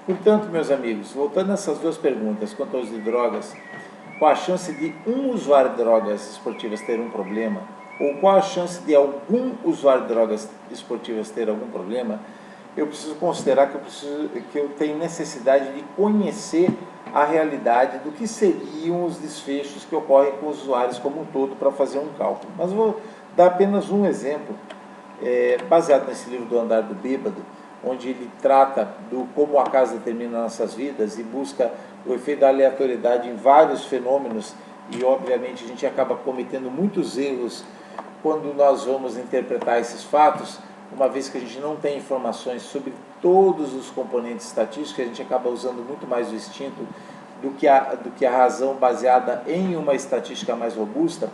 Portanto, meus amigos, voltando a essas duas perguntas quanto ao uso de drogas, qual a chance de um usuário de drogas esportivas ter um problema, ou qual a chance de algum usuário de drogas esportivas ter algum problema, eu preciso considerar que eu tenho necessidade de conhecer a realidade do que seriam os desfechos que ocorrem com os usuários como um todo para fazer um cálculo. Mas vou dar apenas um exemplo, baseado nesse livro do Andar do Bêbado, onde ele trata do como o acaso determina nossas vidas e busca o efeito da aleatoriedade em vários fenômenos, e obviamente a gente acaba cometendo muitos erros quando nós vamos interpretar esses fatos, uma vez que a gente não tem informações sobre todos os componentes estatísticos, a gente acaba usando muito mais o instinto do que a razão baseada em uma estatística mais robusta,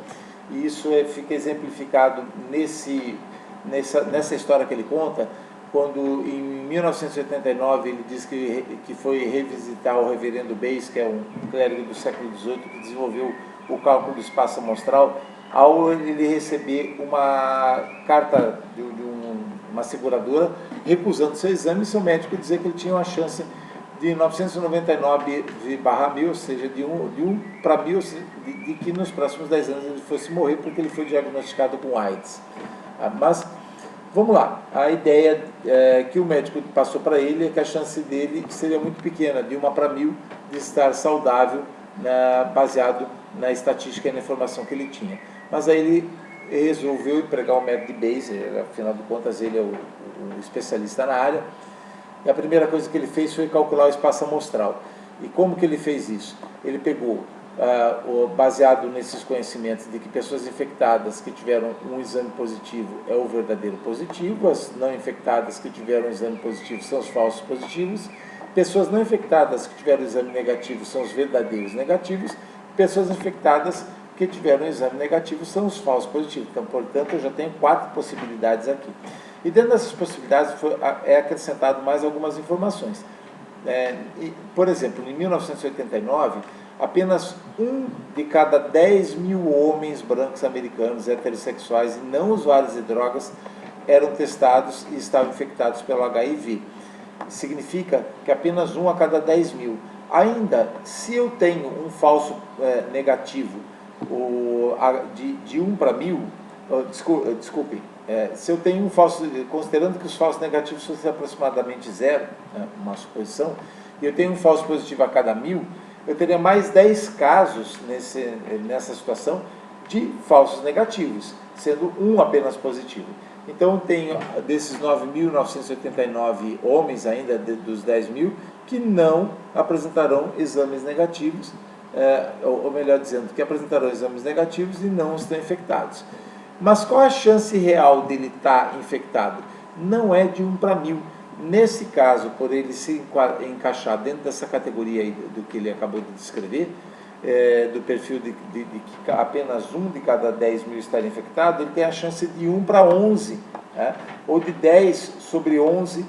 e isso fica exemplificado nessa história que ele conta, quando em 1989 ele diz que foi revisitar o reverendo Bayes, que é um clérigo do século XVIII, que desenvolveu o cálculo do espaço amostral, ao ele receber uma carta de uma seguradora recusando seu exame, e seu médico dizer que ele tinha uma chance de 999/1000, ou seja, de 1 para 1000, de que nos próximos 10 anos ele fosse morrer, porque ele foi diagnosticado com AIDS. Mas vamos lá, a ideia que o médico passou para ele é que a chance dele seria muito pequena, de 1 para 1000, de estar saudável, baseado na estatística e na informação que ele tinha. Mas aí ele resolveu empregar o método de Bayes, afinal de contas ele é o especialista na área, e a primeira coisa que ele fez foi calcular o espaço amostral. E como que ele fez isso? Ele pegou, baseado nesses conhecimentos de que pessoas infectadas que tiveram um exame positivo é o verdadeiro positivo, as não infectadas que tiveram um exame positivo são os falsos positivos, pessoas não infectadas que tiveram um exame negativo são os verdadeiros negativos, pessoas infectadas que tiveram um exame negativo são os falsos positivos. Então, portanto, eu já tenho 4 possibilidades aqui. E dentro dessas possibilidades é acrescentado mais algumas informações. Por exemplo, em 1989, apenas 1 de cada 10.000 homens brancos americanos heterossexuais e não usuários de drogas eram testados e estavam infectados pelo HIV. Significa que apenas 1 a cada 10.000. Ainda, se eu tenho um falso negativo de 1 para 1000, desculpem, se eu tenho um falso, considerando que os falsos negativos fossem aproximadamente 0, uma suposição, e eu tenho um falso positivo a cada 1000, eu teria mais 10 casos nessa situação de falsos negativos, sendo 1 apenas positivo. Então eu tenho desses 9.989 homens ainda, dos 10.000, que não apresentarão exames negativos, ou melhor dizendo, que apresentarão exames negativos e não estão infectados. Mas qual a chance real dele estar infectado? Não é de 1 para 1000. Nesse caso, por ele se encaixar dentro dessa categoria aí do que ele acabou de descrever, do perfil de que apenas 1 de cada 10.000 estaria infectado, ele tem a chance de 1 para 11, ou de 10 sobre 11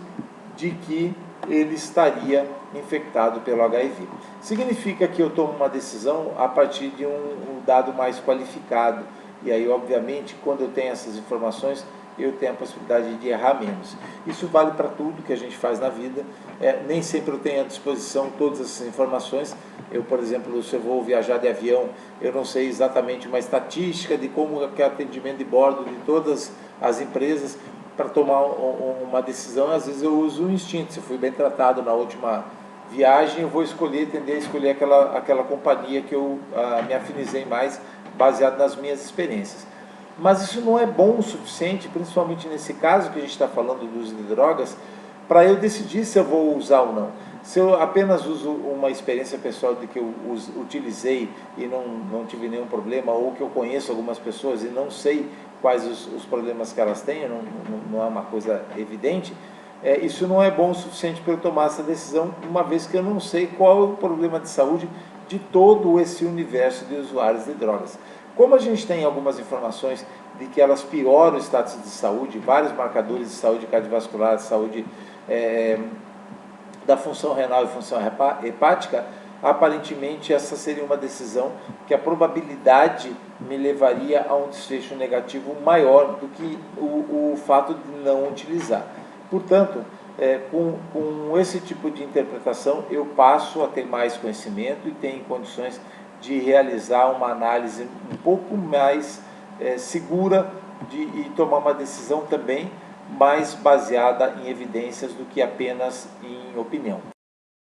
de que ele estaria infectado pelo HIV. Significa que eu tomo uma decisão a partir de um dado mais qualificado, e aí, obviamente, quando eu tenho essas informações, eu tenho a possibilidade de errar menos. Isso vale para tudo que a gente faz na vida. Nem sempre eu tenho à disposição todas essas informações. Eu, por exemplo, se eu vou viajar de avião, eu não sei exatamente uma estatística de como é o atendimento de bordo de todas as empresas para tomar uma decisão. Às vezes eu uso o instinto. Se eu fui bem tratado na última viagem, eu vou tender a escolher aquela companhia que eu me afinizei mais, baseado nas minhas experiências. Mas isso não é bom o suficiente, principalmente nesse caso que a gente está falando do uso de drogas, para eu decidir se eu vou usar ou não. Se eu apenas uso uma experiência pessoal de que eu utilizei e não tive nenhum problema, ou que eu conheço algumas pessoas e não sei quais os problemas que elas têm, não é uma coisa evidente, isso não é bom o suficiente para eu tomar essa decisão, uma vez que eu não sei qual é o problema de saúde de todo esse universo de usuários de drogas. Como a gente tem algumas informações de que elas pioram o status de saúde, vários marcadores de saúde cardiovascular, de saúde da função renal e função hepática, aparentemente essa seria uma decisão que a probabilidade me levaria a um desfecho negativo maior do que o fato de não utilizar. Portanto, com esse tipo de interpretação, eu passo a ter mais conhecimento e tenho condições de realizar uma análise um pouco mais segura e tomar uma decisão também mais baseada em evidências do que apenas em opinião.